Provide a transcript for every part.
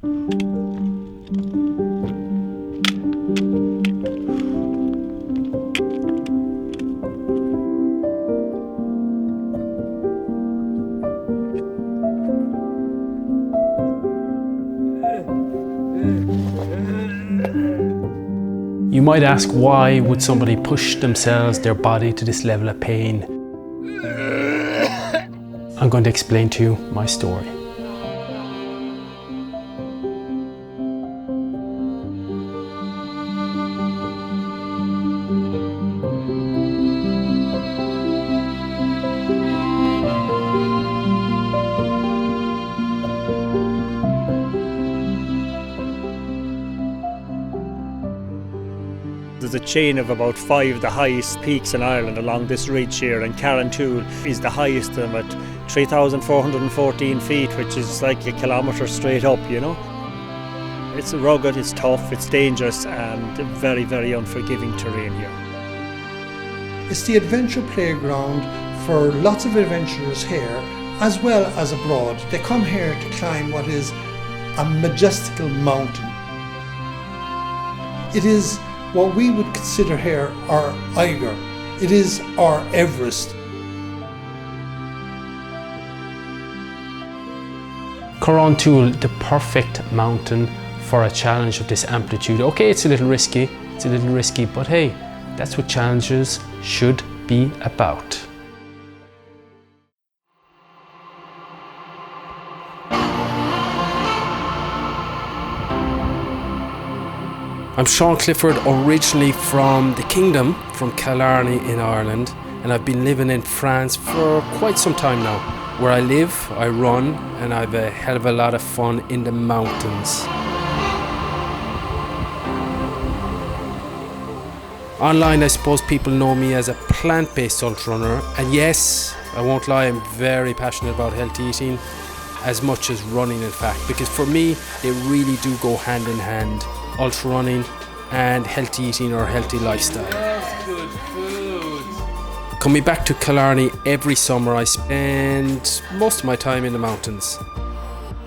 You might ask, why would somebody push themselves, their body, to this level of pain? I'm going to explain to you my story. There's a chain of about 5 of the highest peaks in Ireland along this ridge here, and Carrauntoohil is the highest of them at 3,414 feet, which is like a kilometre straight up, you know. It's rugged, it's tough, it's dangerous, and very, very unforgiving terrain here. It's the adventure playground for lots of adventurers here, as well as abroad. They come here to climb what is a majestical mountain. It is what we would consider here our Eiger. It is our Everest. Carrauntoohil, the perfect mountain for a challenge of this amplitude. Okay, it's a little risky, but hey, that's what challenges should be about. I'm Sean Clifford, originally from the Kingdom, from Killarney in Ireland, and I've been living in France for quite some time now. Where I live, I run, and I have a hell of a lot of fun in the mountains. Online, I suppose people know me as a plant-based ultrarunner, and yes, I won't lie, I'm very passionate about healthy eating, as much as running in fact, because for me, they really do go hand in hand. Ultrarunning and healthy eating or healthy lifestyle. That's good food. Coming back to Killarney every summer, I spend most of my time in the mountains.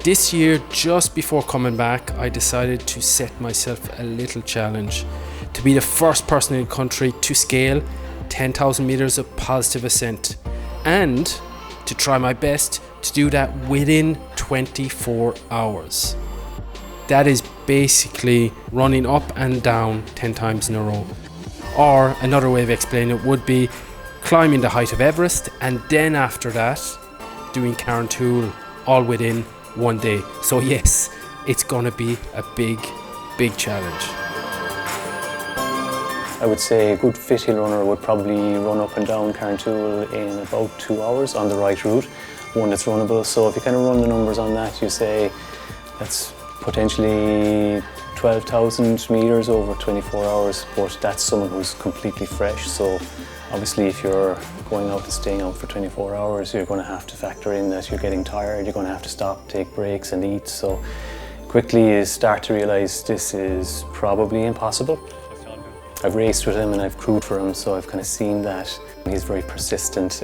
This year, just before coming back, I decided to set myself a little challenge to be the first person in the country to scale 10,000 meters of positive ascent, and to try my best to do that within 24 hours. That is basically running up and down 10 times in a row. Or another way of explaining it would be climbing the height of Everest, and then after that doing Carrauntoohil all within one day. So yes, it's gonna be a big challenge. I would say a good fit hill runner would probably run up and down Carrauntoohil in about 2 hours on the right route, one that's runnable. So if you kind of run the numbers on that, you say that's potentially 12,000 meters over 24 hours, but that's someone who's completely fresh. So obviously if you're going out and staying out for 24 hours, you're going to have to factor in that you're getting tired, you're going to have to stop, take breaks and eat. So quickly you start to realise this is probably impossible. I've raced with him and I've crewed for him, so I've kind of seen that. He's very persistent,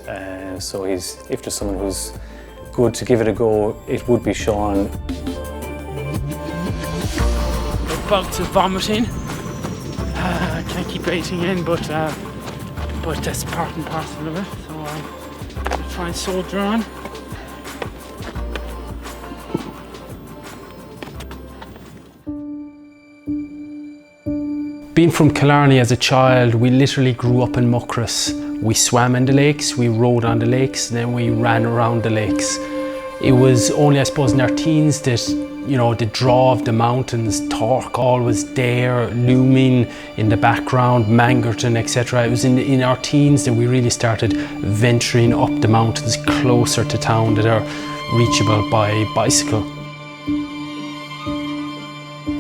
so if there's someone who's good to give it a go, it would be Sean. Bouts of vomiting. I can't keep breathing in, but that's part and parcel of it. So I'll try and soldier on. Being from Killarney as a child, we literally grew up in muckras. We swam in the lakes, we rode on the lakes, and then we ran around the lakes. It was only, I suppose, in our teens that, you know, the draw of the mountains, Torc, always there, looming in the background, Mangerton, etc. It was in our teens that we really started venturing up the mountains closer to town that are reachable by bicycle.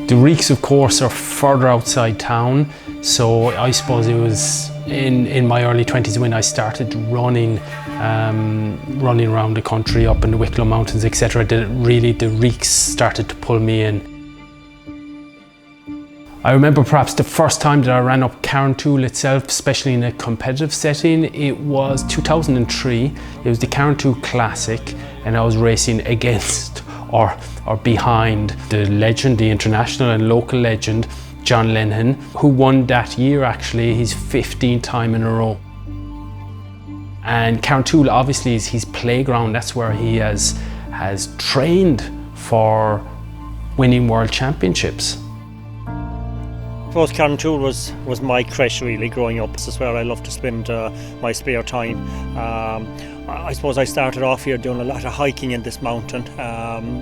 The Reeks, of course, are further outside town, so I suppose it was in my early 20s when I started running around the country, up in the Wicklow Mountains, etc., that really the Reeks started to pull me in. I remember perhaps the first time that I ran up Carrauntoohil itself, especially in a competitive setting, it was 2003. It was the Carrauntoohil Classic, and I was racing against or behind the legend, the international and local legend, John Lenihan, who won that year actually his 15th time in a row. And Carrauntoohil obviously is his playground. That's where he has trained for winning world championships. I suppose Carrauntoohil was my craic really growing up. This is where I love to spend my spare time. I suppose I started off here doing a lot of hiking in this mountain,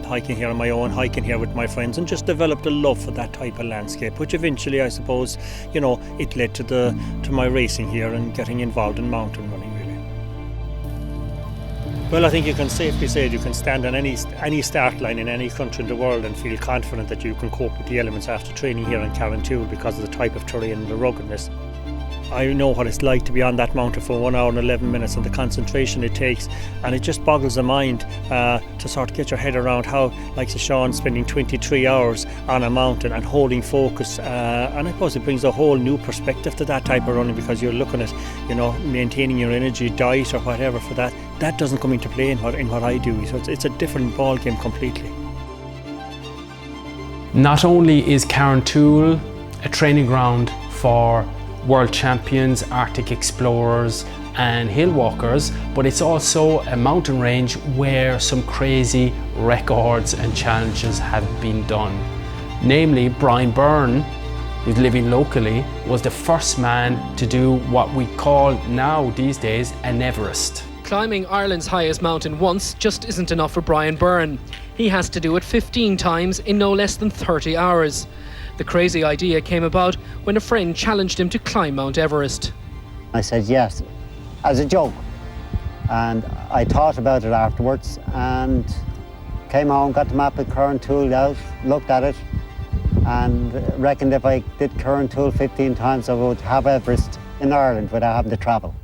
hiking here on my own, hiking here with my friends, and just developed a love for that type of landscape, which eventually I suppose, you know, it led to my racing here and getting involved in mountain running really. Well, I think you can safely say you can stand on any start line in any country in the world and feel confident that you can cope with the elements after training here in Carrauntoohil because of the type of terrain and the ruggedness. I know what it's like to be on that mountain for 1 hour and 11 minutes and the concentration it takes, and it just boggles the mind to sort of get your head around how, like Sean, spending 23 hours on a mountain and holding focus, and I suppose it brings a whole new perspective to that type of running because you're looking at, you know, maintaining your energy, diet or whatever for that. That doesn't come into play in what I do, so it's a different ball game completely. Not only is Carrauntoohil a training ground for world champions, Arctic explorers and hill walkers, but it's also a mountain range where some crazy records and challenges have been done. Namely, Byrne, who's living locally, was the first man to do what we call now these days an Everest. Climbing Ireland's highest mountain once just isn't enough for Byrne. He has to do it 15 times in no less than 30 hours. The crazy idea came about when a friend challenged him to climb Mount Everest. I said yes, as a joke. And I thought about it afterwards and came home, got the map of Carrauntoohil out, looked at it, and reckoned if I did Carrauntoohil 15 times, I would have Everest in Ireland without having to travel.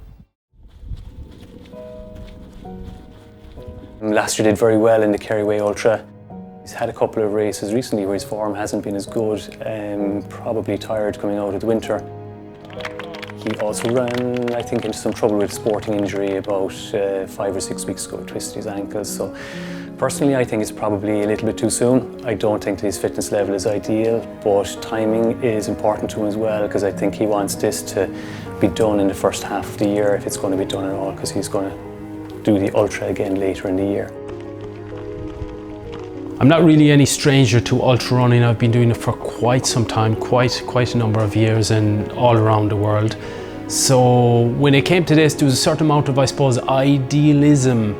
Last year did very well in the Kerry Way Ultra. He's had a couple of races recently where his form hasn't been as good, probably tired coming out of the winter. He also ran, I think, into some trouble with a sporting injury about 5 or 6 weeks ago, twisted his ankles. So personally, I think it's probably a little bit too soon. I don't think that his fitness level is ideal, but timing is important to him as well, because I think he wants this to be done in the first half of the year, if it's going to be done at all, because he's going to do the ultra again later in the year. I'm not really any stranger to ultra running. I've been doing it for quite some time, quite a number of years, and all around the world. So when it came to this, there was a certain amount of, I suppose, idealism,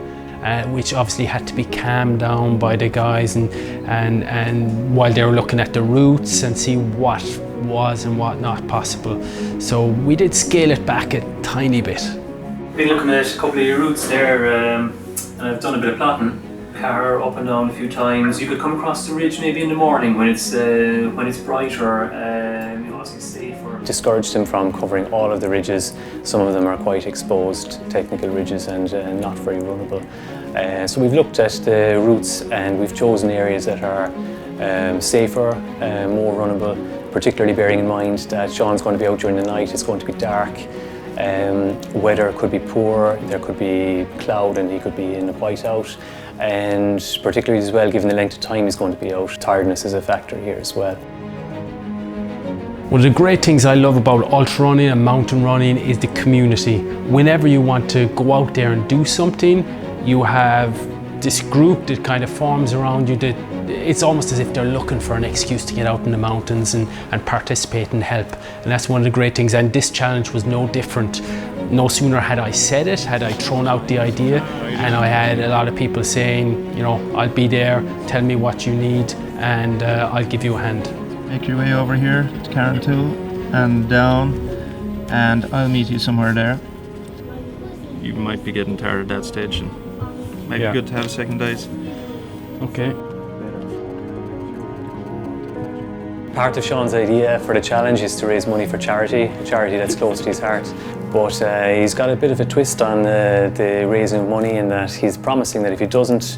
which obviously had to be calmed down by the guys, and while they were looking at the routes and see what was and what not possible. So we did scale it back a tiny bit. Been looking at a couple of your routes there, and I've done a bit of plotting. Car up and down a few times. You could come across the ridge maybe in the morning when it's brighter, you know, it's safer. Discouraged him from covering all of the ridges. Some of them are quite exposed technical ridges and not very runnable. So we've looked at the routes and we've chosen areas that are safer, more runnable, particularly bearing in mind that Sean's going to be out during the night, it's going to be dark. Weather could be poor, there could be cloud and he could be in a whiteout, and particularly as well given the length of time he's going to be out, tiredness is a factor here as well. One of the great things I love about ultra running and mountain running is the community. Whenever you want to go out there and do something, you have this group that kind of forms around you that it's almost as if they're looking for an excuse to get out in the mountains and participate and help. And that's one of the great things, and this challenge was no different. No sooner had I said it, had I thrown out the idea, and I had a lot of people saying, you know, I'll be there, tell me what you need, and I'll give you a hand. Make your way over here to Carrauntoohil and down, and I'll meet you somewhere there. You might be getting tired at that stage, and might be good to have a second dice. Okay. Part of Sean's idea for the challenge is to raise money for charity, a charity that's close to his heart. But he's got a bit of a twist on the raising of money, in that he's promising that if he doesn't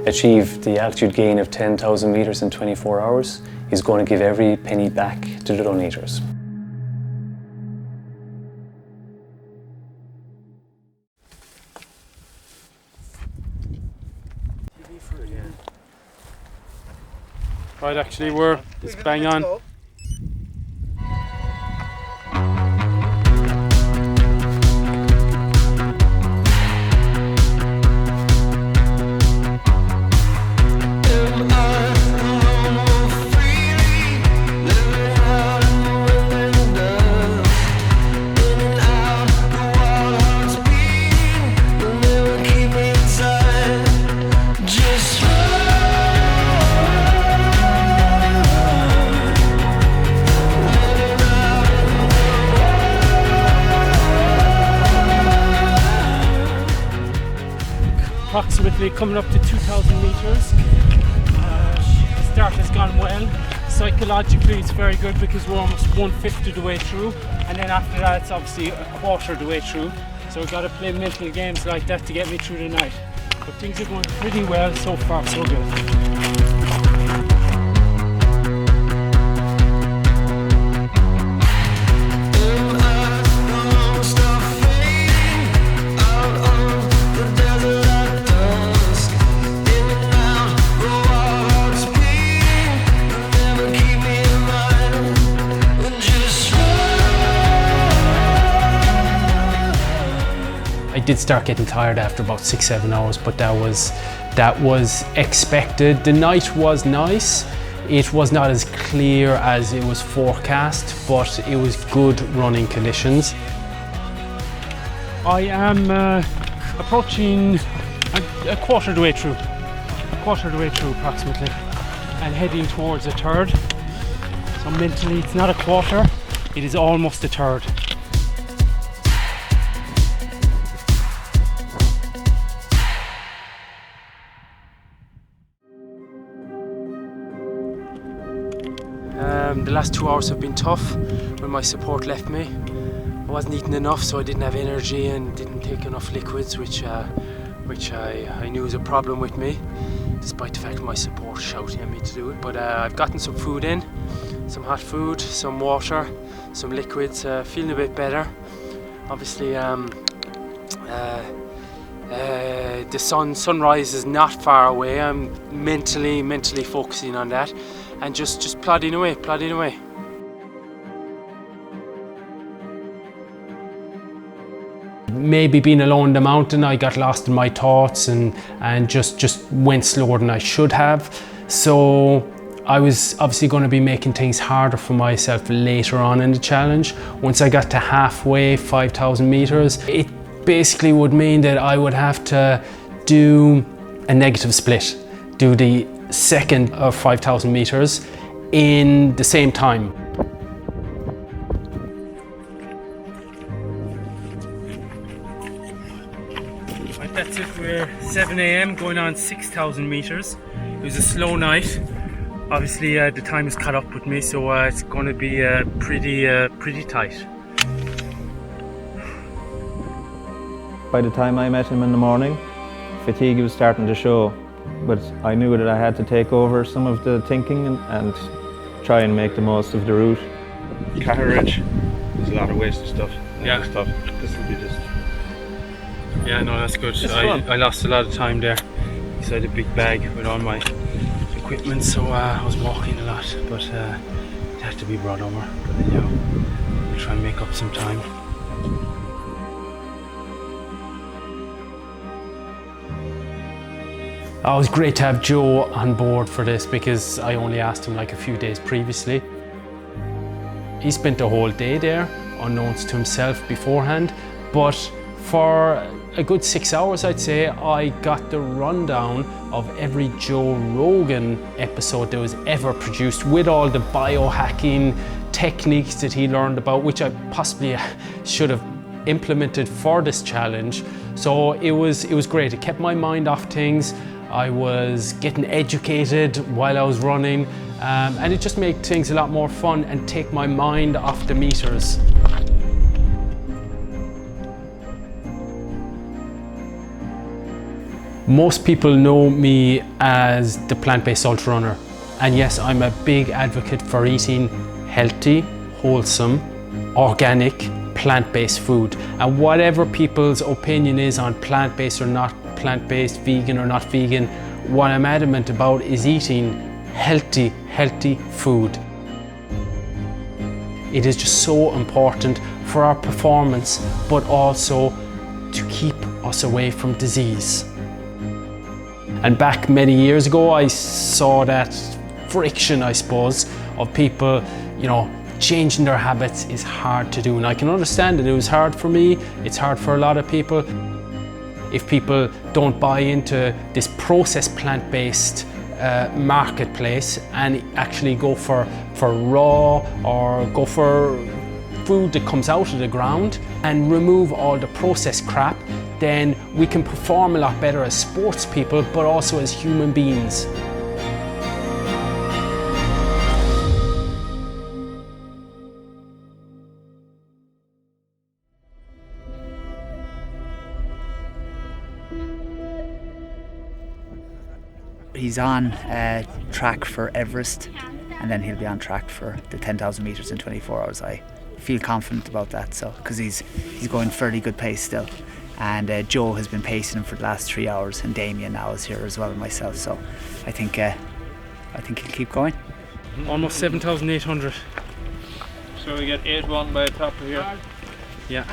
achieve the altitude gain of 10,000 metres in 24 hours, he's going to give every penny back to the donators. Right, actually, we're just bang on. Approximately coming up to 2,000 meters. The start has gone well. Psychologically it's very good because we're almost 1/5 of the way through, and then after that it's obviously a quarter of the way through. So we've got to play mental games like that to get me through the night. But things are going pretty well so far, so good. I did start getting tired after about 6-7 hours, but that was expected. The night was nice. It was not as clear as it was forecast, but it was good running conditions. I am approaching a quarter of the way through. Approximately, and heading towards a third. So mentally it's not a quarter, it is almost a third. The last 2 hours have been tough when my support left me. I wasn't eating enough, so I didn't have energy and didn't take enough liquids, which I knew was a problem with me, despite the fact my support shouting at me to do it. But I've gotten some food in, some hot food, some water, some liquids, feeling a bit better. Obviously, the sunrise is not far away. I'm mentally focusing on that and just plodding away. Maybe being alone in the mountain, I got lost in my thoughts and just went slower than I should have. So I was obviously going to be making things harder for myself later on in the challenge. Once I got to halfway, 5,000 meters, it basically would mean that I would have to do a negative split, do the second of 5,000 meters in the same time. Right, that's it, we're 7 AM going on 6,000 meters. It was a slow night. Obviously the time has caught up with me, so it's going to be pretty tight. By the time I met him in the morning, fatigue was starting to show, but I knew that I had to take over some of the thinking and try and make the most of the route. Carrauntoohil, there's a lot of wasted stuff. Yeah. Stuff. This will be just... Yeah, no, that's good. I lost a lot of time there inside a big bag with all my equipment, so I was walking a lot, but it had to be brought over. But you know, we'll try and make up some time. Oh, it was great to have Joe on board for this because I only asked him like a few days previously. He spent the whole day there, unknowns to himself beforehand, but for a good 6 hours, I'd say, I got the rundown of every Joe Rogan episode that was ever produced with all the biohacking techniques that he learned about, which I possibly should have implemented for this challenge. So it was great. It kept my mind off things. I was getting educated while I was running, and it just made things a lot more fun and take my mind off the meters. Most people know me as the plant-based ultrarunner, and yes, I'm a big advocate for eating healthy, wholesome, organic, plant-based food. And whatever people's opinion is on plant-based or not plant-based, vegan or not vegan, what I'm adamant about is eating healthy food. It is just so important for our performance, but also to keep us away from disease. And back many years ago, I saw that friction, I suppose, of people, changing their habits is hard to do. And I can understand it. It was hard for me. It's hard for a lot of people. If people don't buy into this processed plant-based marketplace and actually go for raw or go for food that comes out of the ground and remove all the processed crap, then we can perform a lot better as sports people, but also as human beings. He's on track for Everest, and then he'll be on track for the 10,000 metres in 24 hours. I feel confident about that, so because he's going fairly good pace still, and Joe has been pacing him for the last 3 hours, and Damien now is here as well, and myself. So I think he'll keep going. Almost 7,800. So we get 8-1 by the top of here. Yeah.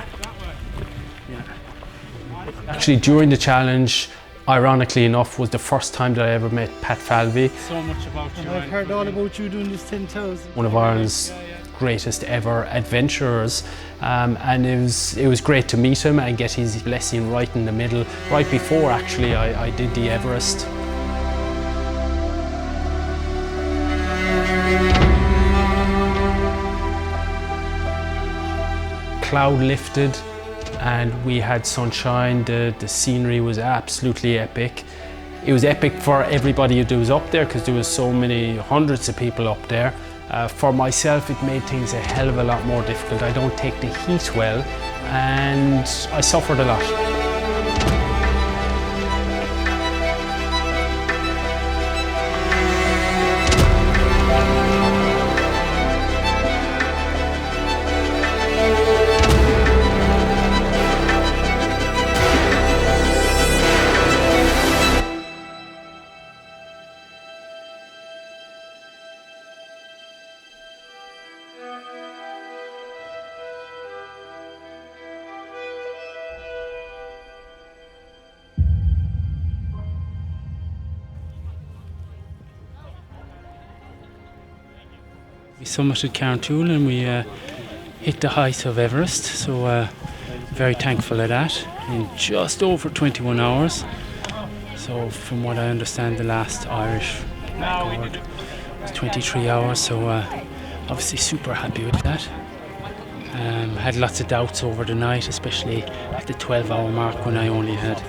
Actually, during the challenge, ironically enough, was the first time that I ever met Pat Falvey. So much about you. I've heard all about you doing this 10,000. One of Ireland's greatest ever adventurers, and it was great to meet him and get his blessing right in the middle, right before actually I did the Everest. Cloud lifted and we had sunshine. The scenery was absolutely epic. It was epic for everybody that was up there because there was so many hundreds of people up there. For myself, it made things a hell of a lot more difficult. I don't take the heat well, and I suffered a lot. We summited Carrauntoohil and we hit the height of Everest, so very thankful of that in just over 21 hours. So from what I understand, the last Irish record was 23 hours, so obviously super happy with that. Had lots of doubts over the night, especially at the 12-hour mark when I only had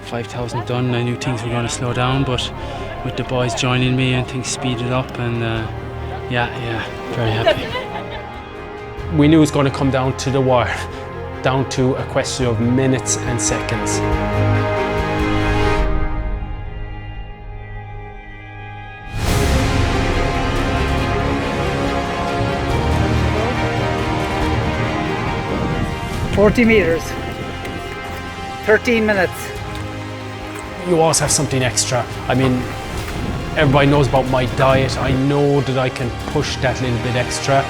5,000 done. I knew things were going to slow down, but with the boys joining me and things speeded up, and yeah, very happy. We knew it was going to come down to the wire, down to a question of minutes and seconds. "40 metres, 13 minutes. You always have something extra. I mean, everybody knows about my diet. I know that I can push that little bit extra.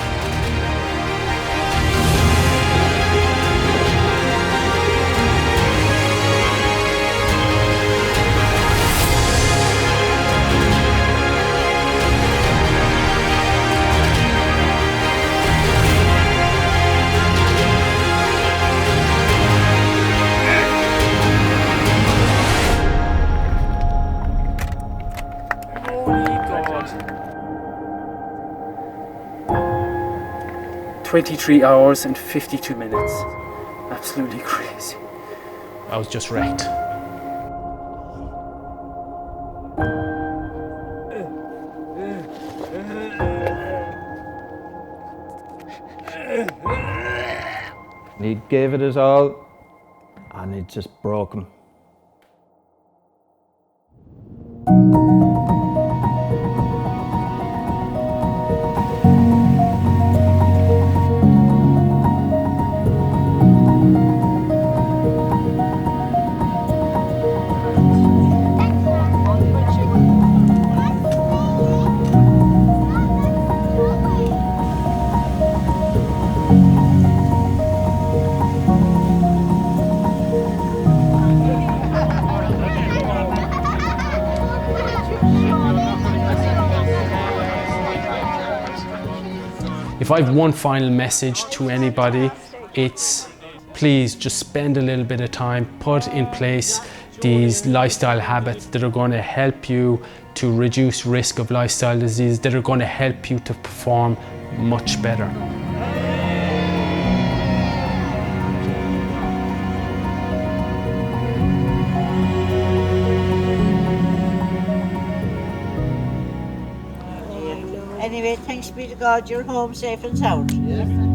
God. 23 hours and 52 minutes. Absolutely crazy. I was just wrecked. He gave it his all, and it just broke him. If I have one final message to anybody, it's please just spend a little bit of time, put in place these lifestyle habits that are going to help you to reduce risk of lifestyle disease, that are going to help you to perform much better. Anyway, thanks be to God, you're home safe and sound.